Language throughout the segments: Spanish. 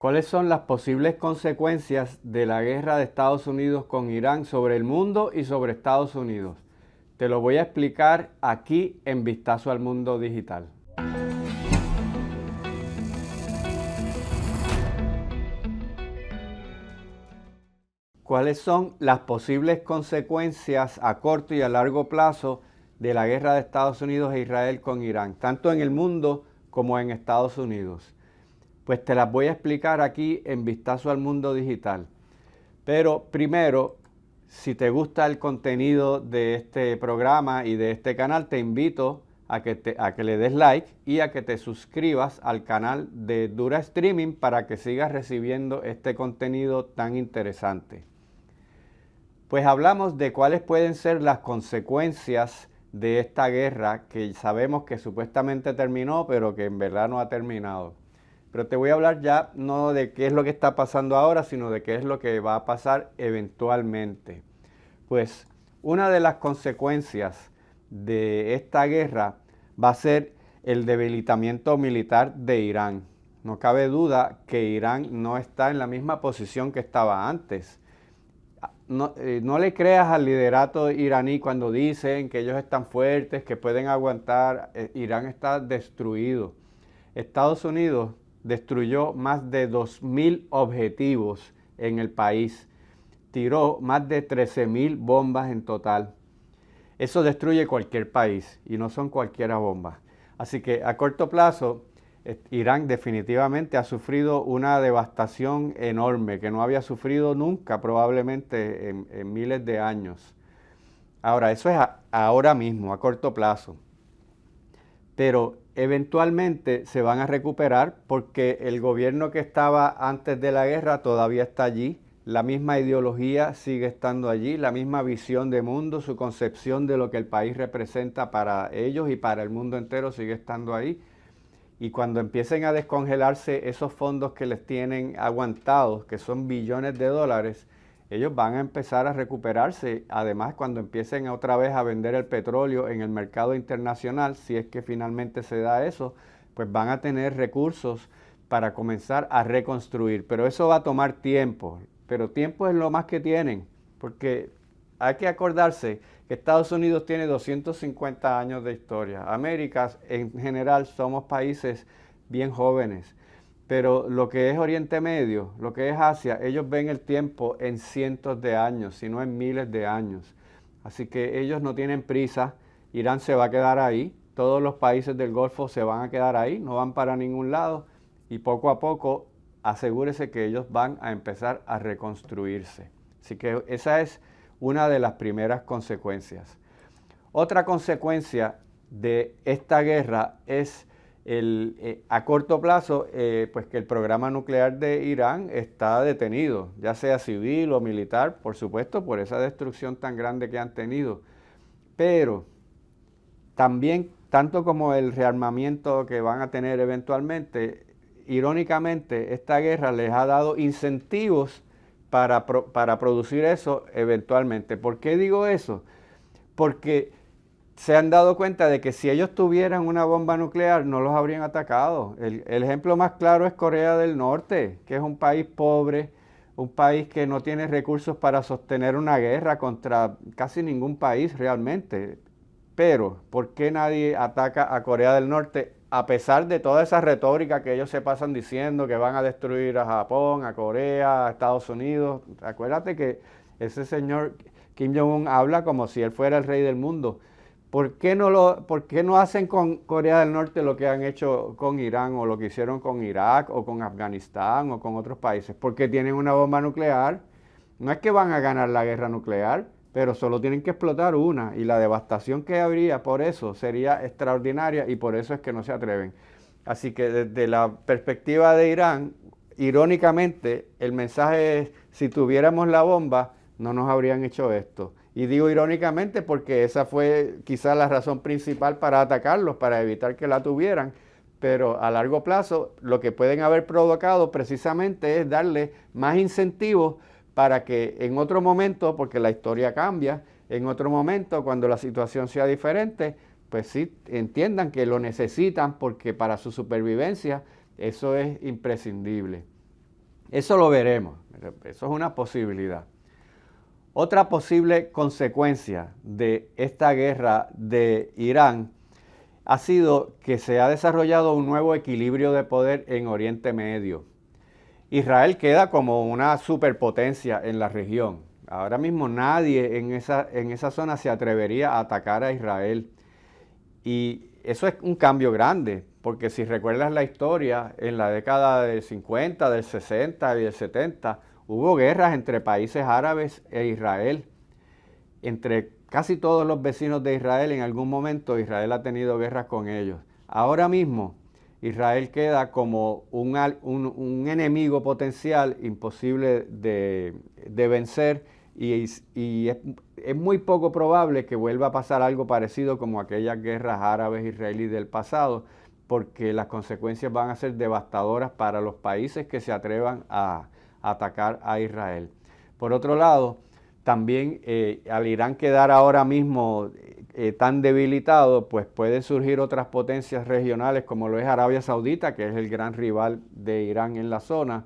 ¿Cuáles son las posibles consecuencias de la guerra de Estados Unidos con Irán sobre el mundo y sobre Estados Unidos? Te lo voy a explicar aquí en Vistazo al Mundo Digital. ¿Cuáles son las posibles consecuencias a corto y a largo plazo de la guerra de Estados Unidos e Israel con Irán, tanto en el mundo como en Estados Unidos? Pues te las voy a explicar aquí en Vistazo al Mundo Digital. Pero primero, si te gusta el contenido de este programa y de este canal, te invito a que le des like y a que te suscribas al canal de Dura Streaming para que sigas recibiendo este contenido tan interesante. Pues hablamos de cuáles pueden ser las consecuencias de esta guerra que sabemos que supuestamente terminó, pero que en verdad no ha terminado. Pero te voy a hablar ya no de qué es lo que está pasando ahora, sino de qué es lo que va a pasar eventualmente. Pues una de las consecuencias de esta guerra va a ser el debilitamiento militar de Irán. No cabe duda que Irán no está en la misma posición que estaba antes. No le creas al liderato iraní cuando dicen que ellos están fuertes, que pueden aguantar. Irán está destruido. Estados Unidos destruyó más de 2.000 objetivos en el país. Tiró más de 13.000 bombas en total. Eso destruye cualquier país y no son cualquiera bombas. Así que a corto plazo, Irán definitivamente ha sufrido una devastación enorme que no había sufrido nunca probablemente en miles de años. Ahora, eso es ahora mismo, a corto plazo. Pero eventualmente se van a recuperar porque el gobierno que estaba antes de la guerra todavía está allí. La misma ideología sigue estando allí, la misma visión de mundo, su concepción de lo que el país representa para ellos y para el mundo entero sigue estando ahí. Y cuando empiecen a descongelarse esos fondos que les tienen aguantados, que son billones de dólares, ellos van a empezar a recuperarse. Además, cuando empiecen otra vez a vender el petróleo en el mercado internacional, si es que finalmente se da eso, pues van a tener recursos para comenzar a reconstruir. Pero eso va a tomar tiempo. Pero tiempo es lo más que tienen, porque hay que acordarse que Estados Unidos tiene 250 años de historia. América, en general, somos países bien jóvenes. Pero lo que es Oriente Medio, lo que es Asia, ellos ven el tiempo en cientos de años, si no en miles de años. Así que ellos no tienen prisa. Irán se va a quedar ahí. Todos los países del Golfo se van a quedar ahí, no van para ningún lado. Y poco a poco, asegúrese que ellos van a empezar a reconstruirse. Así que esa es una de las primeras consecuencias. Otra consecuencia de esta guerra es a corto plazo, pues que el programa nuclear de Irán está detenido, ya sea civil o militar, por supuesto, por esa destrucción tan grande que han tenido. Pero también, tanto como el rearmamiento que van a tener eventualmente, irónicamente, esta guerra les ha dado incentivos para producir eso eventualmente. ¿Por qué digo eso? Porque se han dado cuenta de que si ellos tuvieran una bomba nuclear no los habrían atacado. El ejemplo más claro es Corea del Norte, que es un país pobre, un país que no tiene recursos para sostener una guerra contra casi ningún país realmente. Pero, ¿por qué nadie ataca a Corea del Norte a pesar de toda esa retórica que ellos se pasan diciendo que van a destruir a Japón, a Corea, a Estados Unidos? Acuérdate que ese señor Kim Jong-un habla como si él fuera el rey del mundo. ¿Por qué no hacen con Corea del Norte lo que han hecho con Irán o lo que hicieron con Irak o con Afganistán o con otros países? Porque tienen una bomba nuclear. No es que van a ganar la guerra nuclear, pero solo tienen que explotar una y la devastación que habría por eso sería extraordinaria y por eso es que no se atreven. Así que desde la perspectiva de Irán, irónicamente, el mensaje es, si tuviéramos la bomba, no nos habrían hecho esto. Y digo irónicamente porque esa fue quizás la razón principal para atacarlos, para evitar que la tuvieran. Pero a largo plazo lo que pueden haber provocado precisamente es darle más incentivos para que en otro momento, porque la historia cambia, en otro momento cuando la situación sea diferente, pues sí entiendan que lo necesitan porque para su supervivencia eso es imprescindible. Eso lo veremos, eso es una posibilidad. Otra posible consecuencia de esta guerra de Irán ha sido que se ha desarrollado un nuevo equilibrio de poder en Oriente Medio. Israel queda como una superpotencia en la región. Ahora mismo nadie en esa zona se atrevería a atacar a Israel. Y eso es un cambio grande, porque si recuerdas la historia, en la década del 50, del 60 y del 70, hubo guerras entre países árabes e Israel. Entre casi todos los vecinos de Israel, en algún momento Israel ha tenido guerras con ellos. Ahora mismo Israel queda como un enemigo potencial imposible de vencer y es muy poco probable que vuelva a pasar algo parecido como aquellas guerras árabes israelíes del pasado, porque las consecuencias van a ser devastadoras para los países que se atrevan a atacar a Israel. Por otro lado, también al Irán quedar ahora mismo tan debilitado, pues pueden surgir otras potencias regionales como lo es Arabia Saudita, que es el gran rival de Irán en la zona,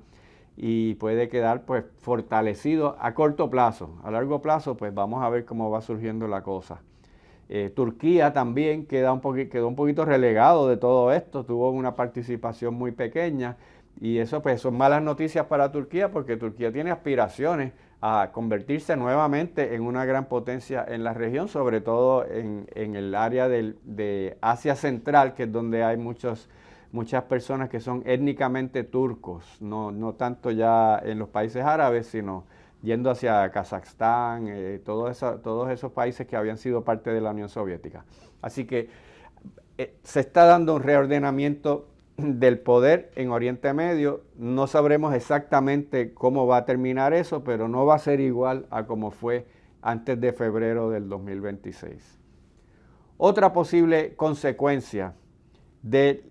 y puede quedar pues fortalecido a corto plazo. A largo plazo pues vamos a ver cómo va surgiendo la cosa. Turquía también quedó un poquito relegado de todo esto, tuvo una participación muy pequeña y eso pues son malas noticias para Turquía porque Turquía tiene aspiraciones a convertirse nuevamente en una gran potencia en la región, sobre todo en el área de Asia Central, que es donde hay muchas personas que son étnicamente turcos, no tanto ya en los países árabes, sino yendo hacia Kazajstán, todos esos países que habían sido parte de la Unión Soviética. Así que se está dando un reordenamiento del poder en Oriente Medio. No sabremos exactamente cómo va a terminar eso, pero no va a ser igual a como fue antes de febrero del 2026. Otra posible consecuencia de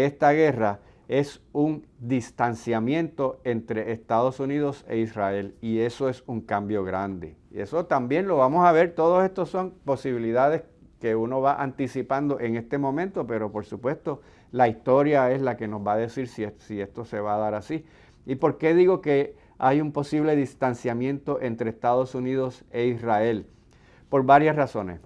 esta guerra es un distanciamiento entre Estados Unidos e Israel, y eso es un cambio grande. Y eso también lo vamos a ver, todos estos son posibilidades que uno va anticipando en este momento, pero por supuesto la historia es la que nos va a decir si esto se va a dar así. ¿Y por qué digo que hay un posible distanciamiento entre Estados Unidos e Israel? Por varias razones.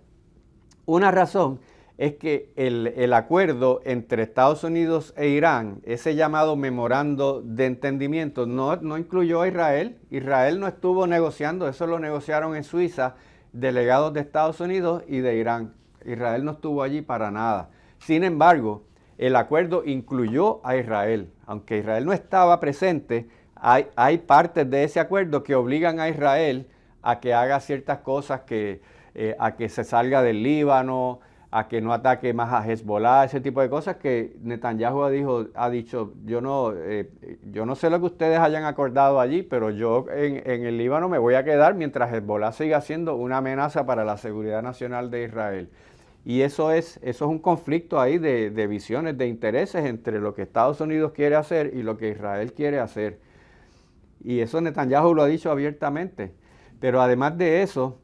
Una razón es que el acuerdo entre Estados Unidos e Irán, ese llamado memorando de entendimiento, no incluyó a Israel. Israel no estuvo negociando, eso lo negociaron en Suiza delegados de Estados Unidos y de Irán. Israel no estuvo allí para nada. Sin embargo, el acuerdo incluyó a Israel. Aunque Israel no estaba presente, hay partes de ese acuerdo que obligan a Israel a que haga ciertas cosas, a que se salga del Líbano, a que no ataque más a Hezbollah, ese tipo de cosas que Netanyahu ha dicho, yo no sé lo que ustedes hayan acordado allí, pero yo en el Líbano me voy a quedar mientras Hezbollah siga siendo una amenaza para la seguridad nacional de Israel. Y eso es un conflicto ahí de visiones, de intereses entre lo que Estados Unidos quiere hacer y lo que Israel quiere hacer. Y eso Netanyahu lo ha dicho abiertamente. Pero además de eso,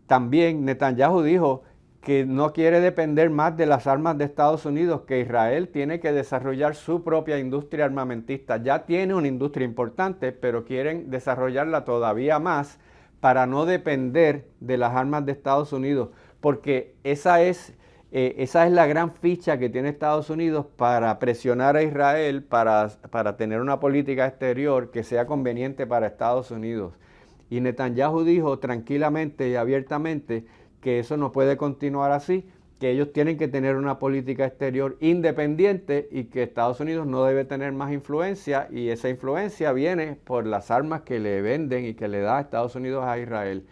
también Netanyahu dijo que no quiere depender más de las armas de Estados Unidos, que Israel tiene que desarrollar su propia industria armamentista. Ya tiene una industria importante, pero quieren desarrollarla todavía más para no depender de las armas de Estados Unidos, porque esa es la gran ficha que tiene Estados Unidos para presionar a Israel, para tener una política exterior que sea conveniente para Estados Unidos. Y Netanyahu dijo tranquilamente y abiertamente que eso no puede continuar así, que ellos tienen que tener una política exterior independiente y que Estados Unidos no debe tener más influencia, y esa influencia viene por las armas que le venden y que le da Estados Unidos a Israel.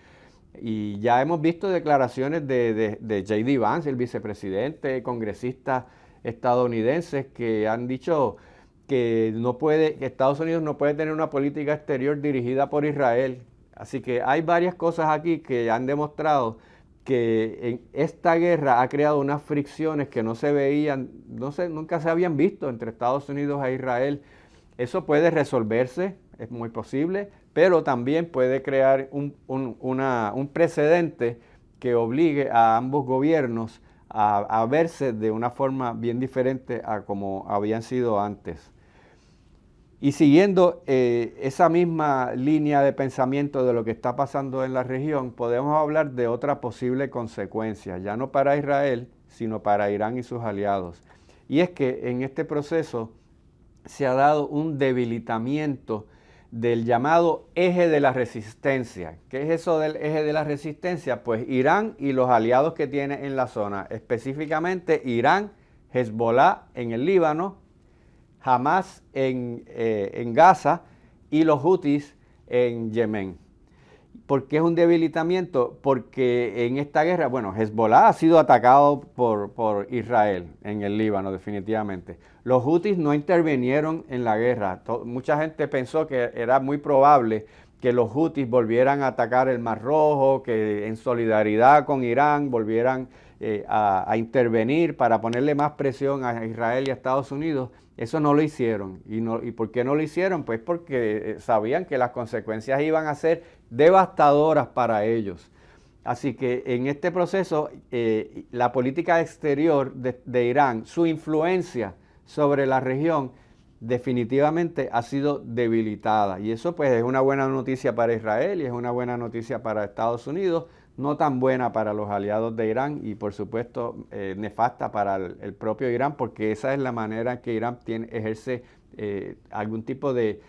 Y ya hemos visto declaraciones de J.D. Vance, el vicepresidente, congresistas estadounidenses, que han dicho que Estados Unidos no puede tener una política exterior dirigida por Israel. Así que hay varias cosas aquí que han demostrado que en esta guerra ha creado unas fricciones que no se veían, nunca se habían visto entre Estados Unidos e Israel. Eso puede resolverse, es muy posible, pero también puede crear un precedente que obligue a ambos gobiernos a verse de una forma bien diferente a como habían sido antes. Y siguiendo esa misma línea de pensamiento de lo que está pasando en la región, podemos hablar de otra posible consecuencia, ya no para Israel, sino para Irán y sus aliados. Y es que en este proceso se ha dado un debilitamiento del llamado eje de la resistencia. ¿Qué es eso del eje de la resistencia? Pues Irán y los aliados que tiene en la zona, específicamente Irán, Hezbollah en el Líbano, Hamas en Gaza y los Hutis en Yemen. ¿Por qué es un debilitamiento? Porque en esta guerra, bueno, Hezbollah ha sido atacado por Israel en el Líbano definitivamente. Los Hutis no intervinieron en la guerra. Mucha gente pensó que era muy probable que los Hutis volvieran a atacar el Mar Rojo, que en solidaridad con Irán volvieran a intervenir para ponerle más presión a Israel y a Estados Unidos. Eso no lo hicieron. ¿Y por qué no lo hicieron? Pues porque sabían que las consecuencias iban a ser devastadoras para ellos. Así que en este proceso, la política exterior de Irán, su influencia sobre la región, definitivamente ha sido debilitada. Y eso pues es una buena noticia para Israel y es una buena noticia para Estados Unidos, no tan buena para los aliados de Irán y por supuesto nefasta para el propio Irán, porque esa es la manera en que Irán ejerce algún tipo de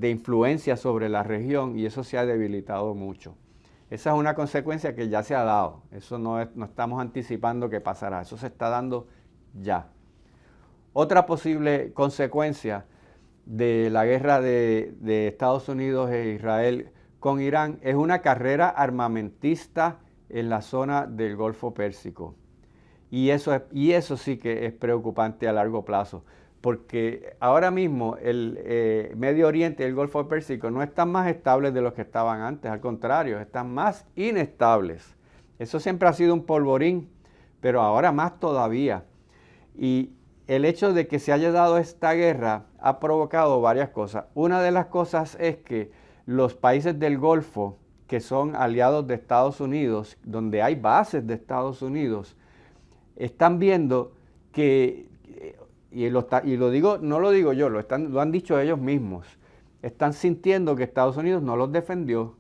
influencia sobre la región y eso se ha debilitado mucho. Esa es una consecuencia que ya se ha dado, eso no estamos anticipando que pasará, eso se está dando ya. Otra posible consecuencia de la guerra de Estados Unidos e Israel con Irán es una carrera armamentista en la zona del Golfo Pérsico. Y eso sí que es preocupante a largo plazo, porque ahora mismo el Medio Oriente y el Golfo Pérsico no están más estables de los que estaban antes, al contrario, están más inestables. Eso siempre ha sido un polvorín, pero ahora más todavía. Y el hecho de que se haya dado esta guerra ha provocado varias cosas. Una de las cosas es que los países del Golfo, que son aliados de Estados Unidos, donde hay bases de Estados Unidos, están viendo que, y lo digo, no lo digo yo, lo han dicho ellos mismos, están sintiendo que Estados Unidos no los defendió,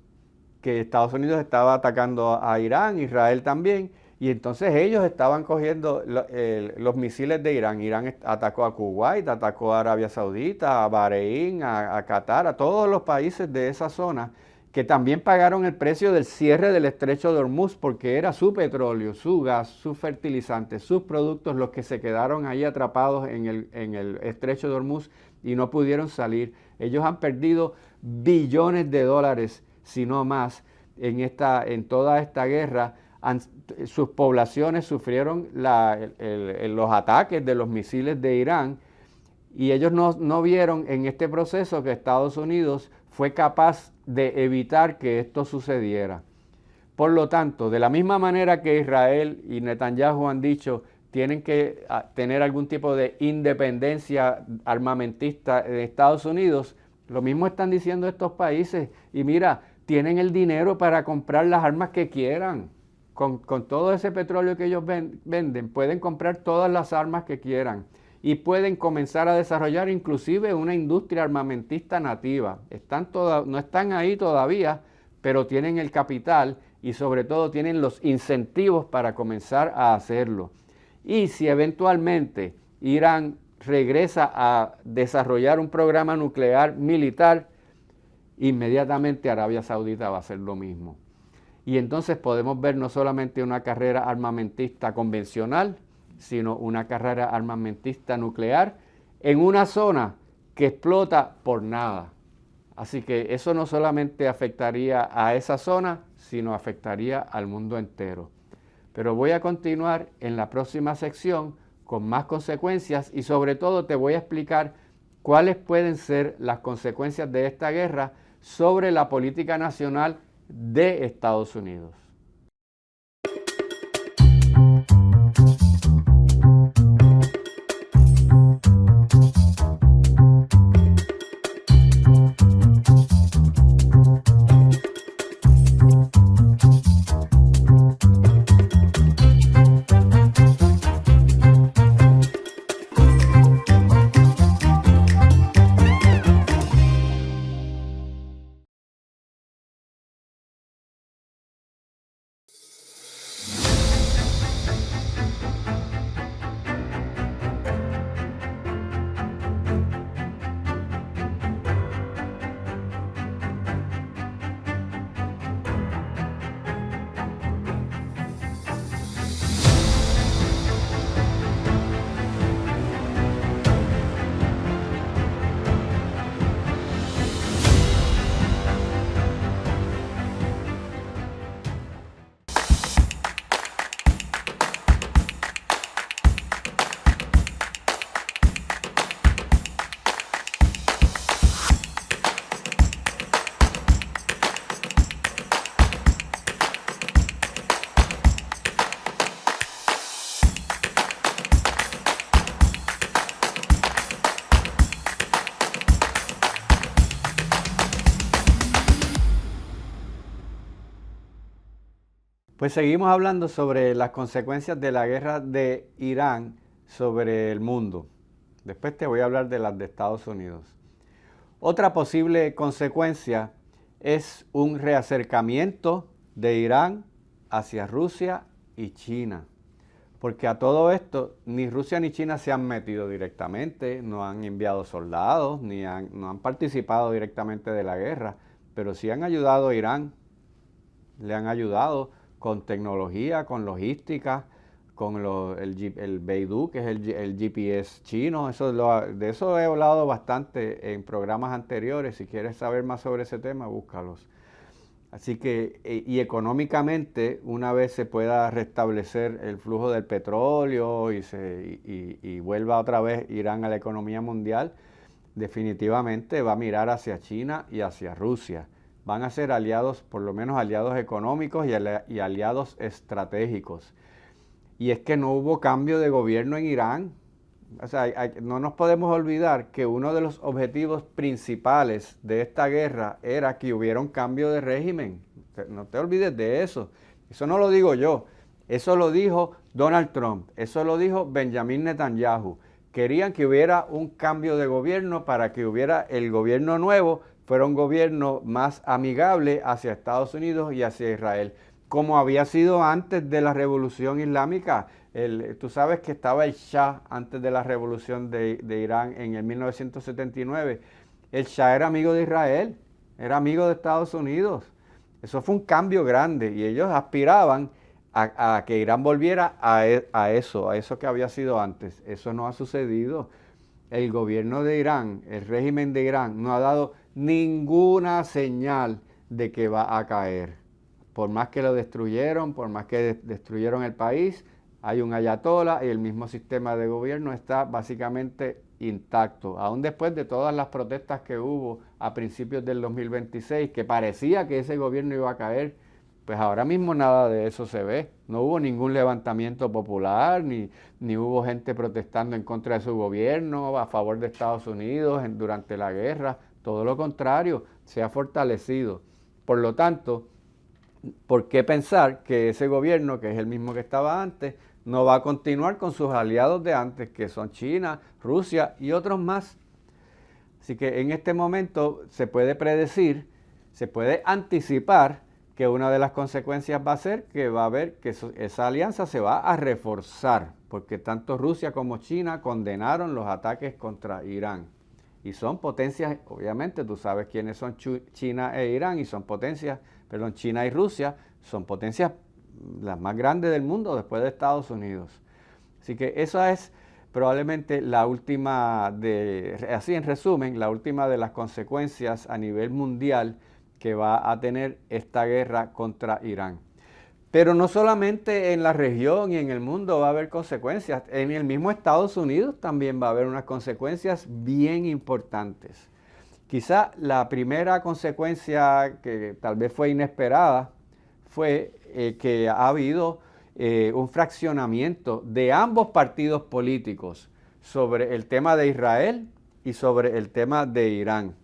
que Estados Unidos estaba atacando a Irán, Israel también, y entonces ellos estaban cogiendo los misiles de Irán. Irán atacó a Kuwait, atacó a Arabia Saudita, a Bahrein, a Qatar, a todos los países de esa zona que también pagaron el precio del cierre del estrecho de Hormuz porque era su petróleo, su gas, sus fertilizantes, sus productos los que se quedaron ahí atrapados en el estrecho de Hormuz y no pudieron salir. Ellos han perdido billones de dólares, si no más, en toda esta guerra. Sus poblaciones sufrieron los ataques de los misiles de Irán y ellos no vieron en este proceso que Estados Unidos fue capaz de evitar que esto sucediera. Por lo tanto, de la misma manera que Israel y Netanyahu han dicho tienen que tener algún tipo de independencia armamentista de Estados Unidos, lo mismo están diciendo estos países y mira, tienen el dinero para comprar las armas que quieran. Con todo ese petróleo que ellos venden, pueden comprar todas las armas que quieran y pueden comenzar a desarrollar inclusive una industria armamentista nativa. No están ahí todavía, pero tienen el capital y sobre todo tienen los incentivos para comenzar a hacerlo. Y si eventualmente Irán regresa a desarrollar un programa nuclear militar, inmediatamente Arabia Saudita va a hacer lo mismo. Y entonces podemos ver no solamente una carrera armamentista convencional, sino una carrera armamentista nuclear en una zona que explota por nada. Así que eso no solamente afectaría a esa zona, sino afectaría al mundo entero. Pero voy a continuar en la próxima sección con más consecuencias y sobre todo te voy a explicar cuáles pueden ser las consecuencias de esta guerra sobre la política nacional de Estados Unidos. Pues seguimos hablando sobre las consecuencias de la guerra de Irán sobre el mundo. Después te voy a hablar de las de Estados Unidos. Otra posible consecuencia es un reacercamiento de Irán hacia Rusia y China. Porque a todo esto ni Rusia ni China se han metido directamente, no han enviado soldados, no han participado directamente de la guerra, pero sí han ayudado a Irán, le han ayudado con tecnología, con logística, con el Beidou, que es el GPS chino. De eso he hablado bastante en programas anteriores. Si quieres saber más sobre ese tema, búscalos. Así que, y económicamente, una vez se pueda restablecer el flujo del petróleo y vuelva otra vez Irán a la economía mundial, definitivamente va a mirar hacia China y hacia Rusia. Van a ser aliados, por lo menos aliados económicos y aliados estratégicos. Y es que no hubo cambio de gobierno en Irán. O sea, no nos podemos olvidar que uno de los objetivos principales de esta guerra era que hubiera un cambio de régimen. No te olvides de eso. Eso no lo digo yo. Eso lo dijo Donald Trump. Eso lo dijo Benjamin Netanyahu. Querían que hubiera un cambio de gobierno para que hubiera el gobierno nuevo, fuera un gobierno más amigable hacia Estados Unidos y hacia Israel, como había sido antes de la Revolución Islámica. Tú sabes que estaba el Shah antes de la Revolución de Irán en el 1979. El Shah era amigo de Israel, era amigo de Estados Unidos. Eso fue un cambio grande y ellos aspiraban a que Irán volviera a eso que había sido antes. Eso no ha sucedido. El gobierno de Irán, el régimen de Irán, no ha dado ninguna señal de que va a caer. Por más que lo destruyeron, por más que destruyeron el país, hay un ayatollah y el mismo sistema de gobierno está básicamente intacto. Aún después de todas las protestas que hubo a principios del 2026, que parecía que ese gobierno iba a caer, pues ahora mismo nada de eso se ve. No hubo ningún levantamiento popular, ni hubo gente protestando en contra de su gobierno, a favor de Estados Unidos durante la guerra. Todo lo contrario, se ha fortalecido. Por lo tanto, ¿por qué pensar que ese gobierno, que es el mismo que estaba antes, no va a continuar con sus aliados de antes, que son China, Rusia y otros más? Así que en este momento se puede predecir, se puede anticipar que una de las consecuencias va a ser que va a haber que esa alianza se va a reforzar, porque tanto Rusia como China condenaron los ataques contra Irán. Y son potencias, obviamente tú sabes quiénes son China e Irán, y son potencias, perdón, China y Rusia son potencias las más grandes del mundo después de Estados Unidos. Así que esa es probablemente la última así en resumen, la última de las consecuencias a nivel mundial que va a tener esta guerra contra Irán. Pero no solamente en la región y en el mundo va a haber consecuencias, en el mismo Estados Unidos también va a haber unas consecuencias bien importantes. Quizá la primera consecuencia que tal vez fue inesperada fue que ha habido un fraccionamiento de ambos partidos políticos sobre el tema de Israel y sobre el tema de Irán.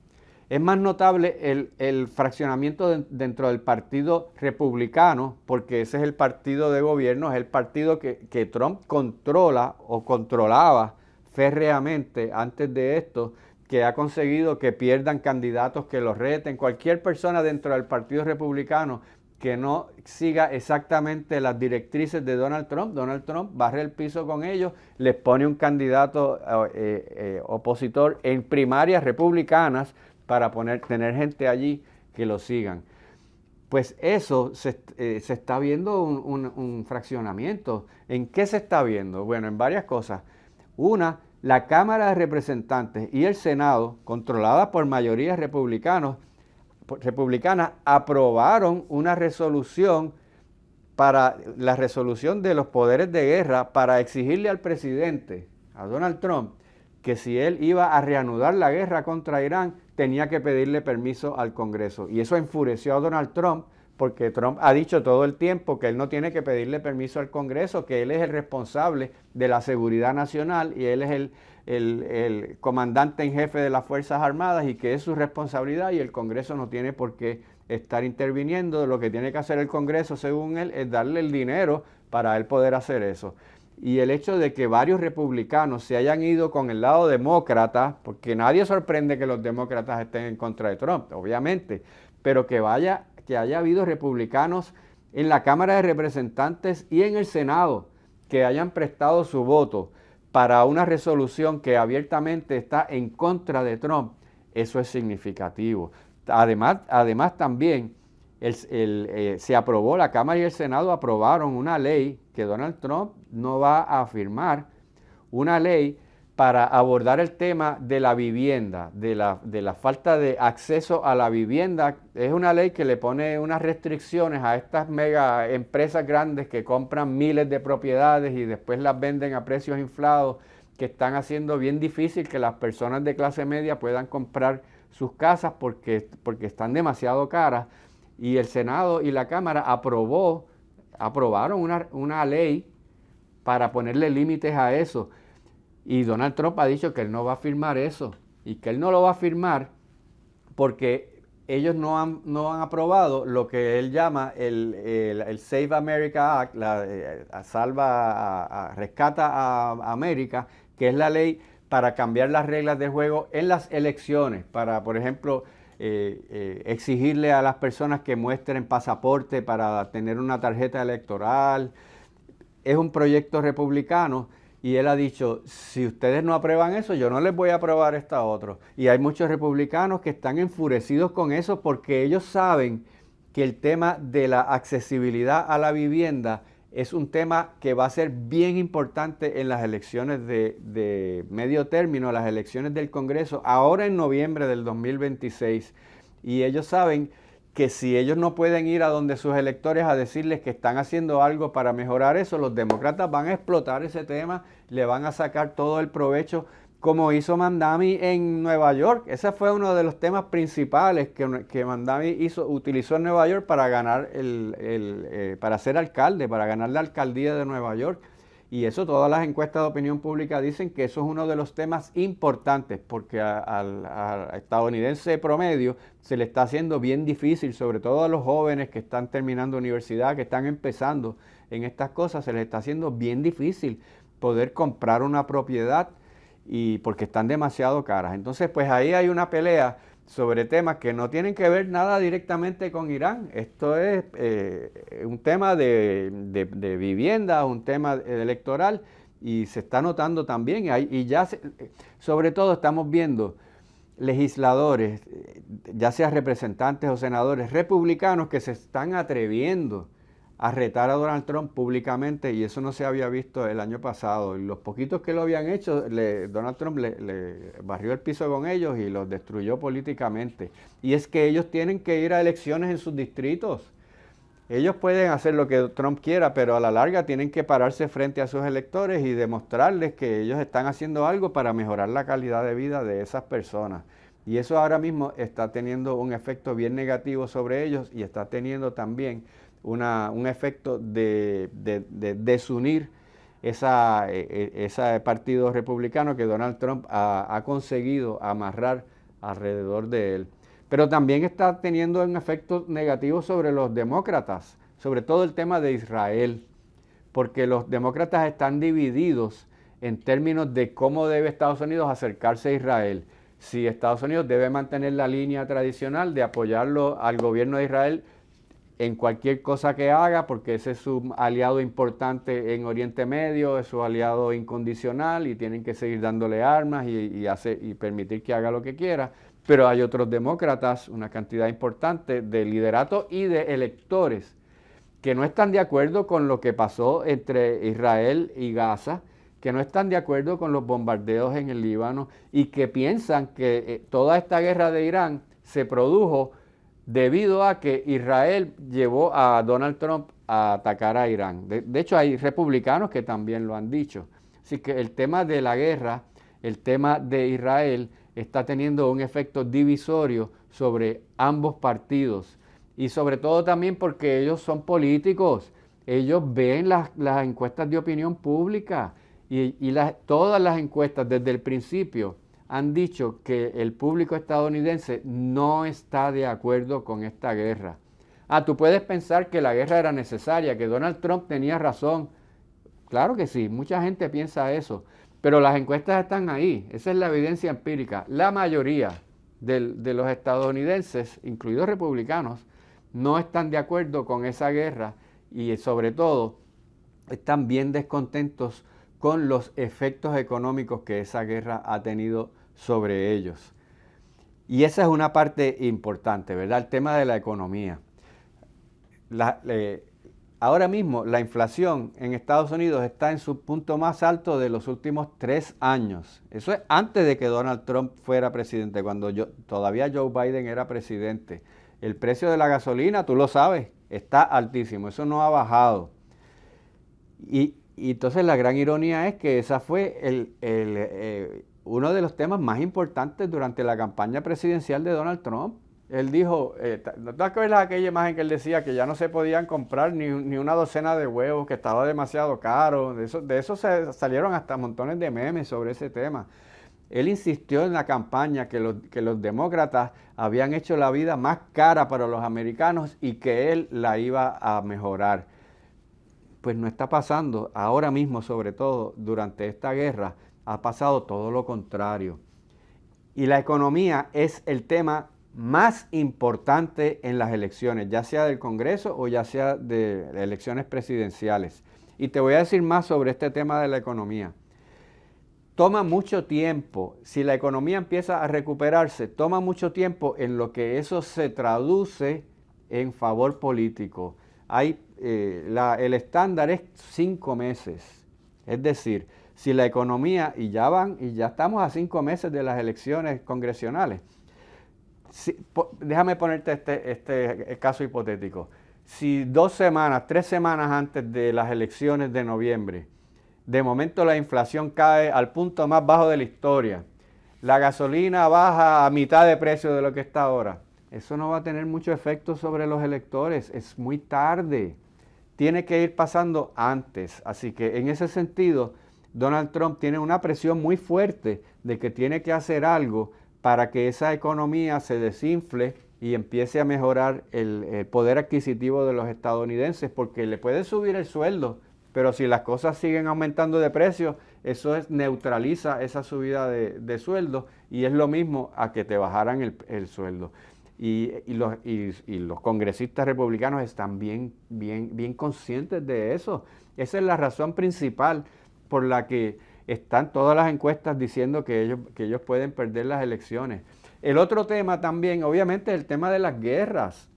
Es más notable el fraccionamiento dentro del Partido Republicano, porque ese es el partido de gobierno, es el partido que Trump controla o controlaba férreamente antes de esto, que ha conseguido que pierdan candidatos que los reten. Cualquier persona dentro del Partido Republicano que no siga exactamente las directrices de Donald Trump barre el piso con ellos, les pone un candidato opositor en primarias republicanas para tener gente allí que lo sigan. Pues eso se está viendo un fraccionamiento. ¿En qué se está viendo? Bueno, en varias cosas. Una, la Cámara de Representantes y el Senado, controladas por mayorías republicanas, aprobaron una resolución para la resolución de los poderes de guerra para exigirle al presidente, a Donald Trump, que si él iba a reanudar la guerra contra Irán, tenía que pedirle permiso al Congreso. Y eso enfureció a Donald Trump, porque Trump ha dicho todo el tiempo que él no tiene que pedirle permiso al Congreso, que él es el responsable de la seguridad nacional y él es el comandante en jefe de las Fuerzas Armadas y que es su responsabilidad y el Congreso no tiene por qué estar interviniendo. Lo que tiene que hacer el Congreso, según él, es darle el dinero para él poder hacer eso. Y el hecho de que varios republicanos se hayan ido con el lado demócrata, porque nadie sorprende que los demócratas estén en contra de Trump, obviamente, pero que haya habido republicanos en la Cámara de Representantes y en el Senado que hayan prestado su voto para una resolución que abiertamente está en contra de Trump, eso es significativo. Además también se aprobó, la Cámara y el Senado aprobaron una ley que Donald Trump no va a firmar, una ley para abordar el tema de la vivienda, de la falta de acceso a la vivienda. Es una ley que le pone unas restricciones a estas mega empresas grandes que compran miles de propiedades y después las venden a precios inflados, que están haciendo bien difícil que las personas de clase media puedan comprar sus casas porque están demasiado caras. Y el Senado y la Cámara aprobaron una ley para ponerle límites a eso. Y Donald Trump ha dicho que él no va a firmar eso y que él no lo va a firmar porque ellos no han aprobado lo que él llama el Save America Act, rescata a América, que es la ley para cambiar las reglas de juego en las elecciones, para, por ejemplo, exigirle a las personas que muestren pasaporte para tener una tarjeta electoral. Es un proyecto republicano y él ha dicho, si ustedes no aprueban eso, yo no les voy a aprobar esta otra. Y hay muchos republicanos que están enfurecidos con eso porque ellos saben que el tema de la accesibilidad a la vivienda es un tema que va a ser bien importante en las elecciones de medio término, las elecciones del Congreso, ahora en noviembre del 2026. Y ellos saben que si ellos no pueden ir a donde sus electores a decirles que están haciendo algo para mejorar eso, los demócratas van a explotar ese tema, le van a sacar todo el provecho, como hizo Mamdani en Nueva York. Ese fue uno de los temas principales que Mamdani utilizó en Nueva York para ganar para ser alcalde, para ganar la alcaldía de Nueva York. Y eso, todas las encuestas de opinión pública dicen que eso es uno de los temas importantes, porque al estadounidense promedio se le está haciendo bien difícil, sobre todo a los jóvenes que están terminando universidad, que están empezando en estas cosas, se les está haciendo bien difícil poder comprar una propiedad y porque están demasiado caras. Entonces, pues ahí hay una pelea sobre temas que no tienen que ver nada directamente con Irán. Esto es un tema de vivienda, un tema electoral, y se está notando también, sobre todo estamos viendo legisladores, ya sea representantes o senadores republicanos, que se están atreviendo a retar a Donald Trump públicamente, y eso no se había visto el año pasado. Y los poquitos que lo habían hecho, Donald Trump le barrió el piso con ellos y los destruyó políticamente. Y es que ellos tienen que ir a elecciones en sus distritos. Ellos pueden hacer lo que Trump quiera, pero a la larga tienen que pararse frente a sus electores y demostrarles que ellos están haciendo algo para mejorar la calidad de vida de esas personas. Y eso ahora mismo está teniendo un efecto bien negativo sobre ellos y está teniendo también un efecto de desunir ese partido republicano que Donald Trump ha conseguido amarrar alrededor de él. Pero también está teniendo un efecto negativo sobre los demócratas, sobre todo el tema de Israel, porque los demócratas están divididos en términos de cómo debe Estados Unidos acercarse a Israel. Si Estados Unidos debe mantener la línea tradicional de apoyarlo al gobierno de Israel en cualquier cosa que haga, porque ese es su aliado importante en Oriente Medio, es su aliado incondicional y tienen que seguir dándole armas y permitir que haga lo que quiera. Pero hay otros demócratas, una cantidad importante de liderato y de electores que no están de acuerdo con lo que pasó entre Israel y Gaza, que no están de acuerdo con los bombardeos en el Líbano y que piensan que toda esta guerra de Irán se produjo debido a que Israel llevó a Donald Trump a atacar a Irán. De hecho, hay republicanos que también lo han dicho. Así que el tema de la guerra, el tema de Israel, está teniendo un efecto divisorio sobre ambos partidos. Y sobre todo también porque ellos son políticos. Ellos ven las encuestas de opinión pública Todas las encuestas desde el principio han dicho que el público estadounidense no está de acuerdo con esta guerra. Tú puedes pensar que la guerra era necesaria, que Donald Trump tenía razón. Claro que sí, mucha gente piensa eso, pero las encuestas están ahí, esa es la evidencia empírica. La mayoría de los estadounidenses, incluidos republicanos, no están de acuerdo con esa guerra y sobre todo están bien descontentos con los efectos económicos que esa guerra ha tenido sobre ellos. Y esa es una parte importante, ¿verdad? El tema de la economía. Ahora mismo la inflación en Estados Unidos está en su punto más alto de los últimos 3 años. Eso es antes de que Donald Trump fuera presidente, cuando todavía Joe Biden era presidente. El precio de la gasolina, tú lo sabes, está altísimo, eso no ha bajado. Y entonces la gran ironía es que esa fue uno de los temas más importantes durante la campaña presidencial de Donald Trump. Él dijo, ¿no te acuerdas aquella imagen que él decía que ya no se podían comprar ni una docena de huevos, que estaba demasiado caro? De eso salieron hasta montones de memes sobre ese tema. Él insistió en la campaña que los demócratas habían hecho la vida más cara para los americanos y que él la iba a mejorar. Pues no está pasando. Ahora mismo, sobre todo durante esta guerra, ha pasado todo lo contrario. Y la economía es el tema más importante en las elecciones, ya sea del Congreso o ya sea de elecciones presidenciales. Y te voy a decir más sobre este tema de la economía. Toma mucho tiempo, si la economía empieza a recuperarse, toma mucho tiempo en lo que eso se traduce en favor político. El estándar es 5 meses. Es decir, si la economía, y ya estamos a 5 meses de las elecciones congresionales. Déjame ponerte este caso hipotético. Si 2 semanas, 3 semanas antes de las elecciones de noviembre, de momento la inflación cae al punto más bajo de la historia, la gasolina baja a mitad de precio de lo que está ahora, eso no va a tener mucho efecto sobre los electores, es muy tarde. Tiene que ir pasando antes. Así que en ese sentido, Donald Trump tiene una presión muy fuerte de que tiene que hacer algo para que esa economía se desinfle y empiece a mejorar el poder adquisitivo de los estadounidenses, porque le puede subir el sueldo, pero si las cosas siguen aumentando de precio, eso neutraliza esa subida de sueldo y es lo mismo a que te bajaran el sueldo. Y los congresistas republicanos están bien conscientes de eso. Esa es la razón principal por la que están todas las encuestas diciendo que ellos pueden perder las elecciones. El otro tema también, obviamente, es el tema de las guerras.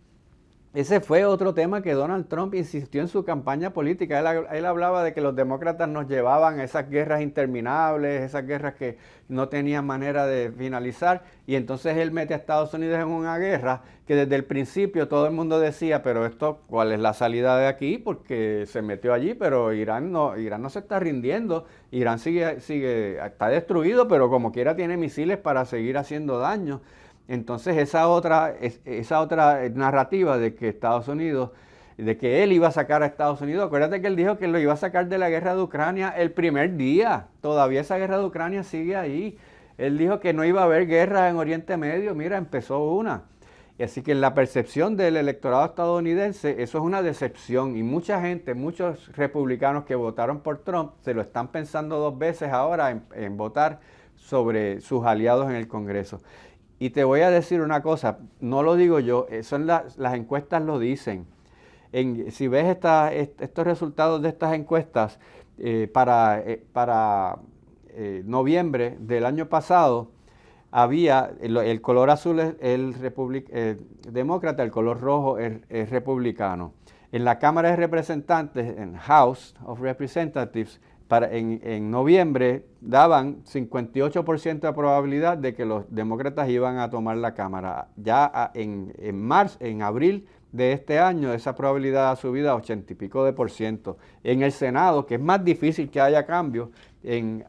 Ese fue otro tema que Donald Trump insistió en su campaña política. Él hablaba de que los demócratas nos llevaban a esas guerras interminables, esas guerras que no tenían manera de finalizar, y entonces él mete a Estados Unidos en una guerra que desde el principio todo el mundo decía, pero ¿cuál es la salida de aquí? Porque se metió allí, pero Irán no se está rindiendo, Irán está destruido, pero como quiera tiene misiles para seguir haciendo daño. Entonces esa otra narrativa de que Estados Unidos, de que él iba a sacar a Estados Unidos, acuérdate que él dijo que lo iba a sacar de la guerra de Ucrania el primer día, todavía esa guerra de Ucrania sigue ahí. Él dijo que no iba a haber guerra en Oriente Medio, mira, empezó una. Y así que en la percepción del electorado estadounidense, eso es una decepción y mucha gente, muchos republicanos que votaron por Trump, se lo están pensando 2 veces ahora en votar sobre sus aliados en el Congreso. Y te voy a decir una cosa, no lo digo yo, las encuestas lo dicen. Si ves estos resultados de estas encuestas para noviembre del año pasado, había el color azul es el demócrata, el color rojo es republicano. En la Cámara de Representantes, en House of Representatives, en noviembre daban 58% de probabilidad de que los demócratas iban a tomar la Cámara. Ya en abril de este año, esa probabilidad ha subido a 80 y pico de %. En el Senado, que es más difícil que haya cambios, en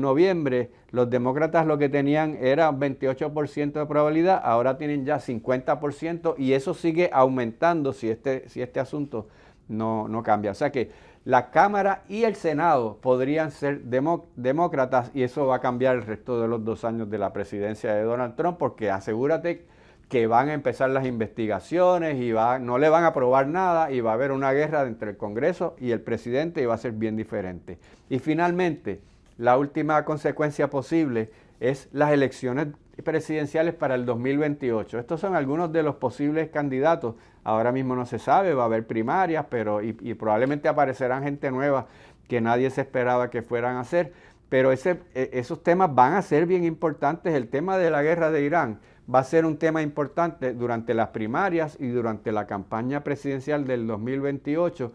noviembre los demócratas lo que tenían era 28% de probabilidad, ahora tienen ya 50% y eso sigue aumentando si este asunto no cambia. O sea que la Cámara y el Senado podrían ser demócratas y eso va a cambiar el resto de los 2 años de la presidencia de Donald Trump, porque asegúrate que van a empezar las investigaciones y no le van a aprobar nada y va a haber una guerra entre el Congreso y el presidente y va a ser bien diferente. Y finalmente, la última consecuencia posible es las elecciones presidenciales para el 2028. Estos son algunos de los posibles candidatos. Ahora mismo no se sabe, va a haber primarias, pero y probablemente aparecerán gente nueva que nadie se esperaba que fueran a ser. Pero esos temas van a ser bien importantes. El tema de la guerra de Irán va a ser un tema importante durante las primarias y durante la campaña presidencial del 2028.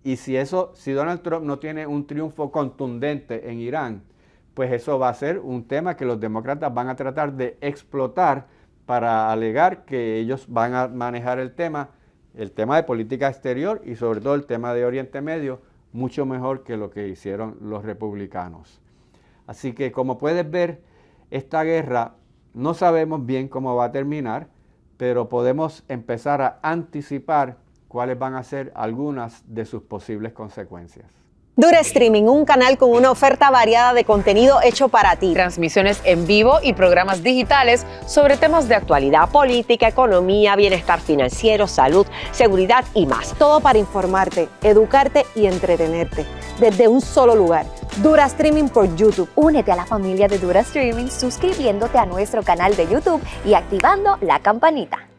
Y si Donald Trump no tiene un triunfo contundente en Irán, pues eso va a ser un tema que los demócratas van a tratar de explotar para alegar que ellos van a manejar el tema de política exterior y sobre todo el tema de Oriente Medio mucho mejor que lo que hicieron los republicanos. Así que como puedes ver, esta guerra no sabemos bien cómo va a terminar, pero podemos empezar a anticipar cuáles van a ser algunas de sus posibles consecuencias. Dura Streaming, un canal con una oferta variada de contenido hecho para ti. Transmisiones en vivo y programas digitales sobre temas de actualidad, política, economía, bienestar financiero, salud, seguridad y más. Todo para informarte, educarte y entretenerte. Desde un solo lugar. Dura Streaming por YouTube. Únete a la familia de Dura Streaming suscribiéndote a nuestro canal de YouTube y activando la campanita.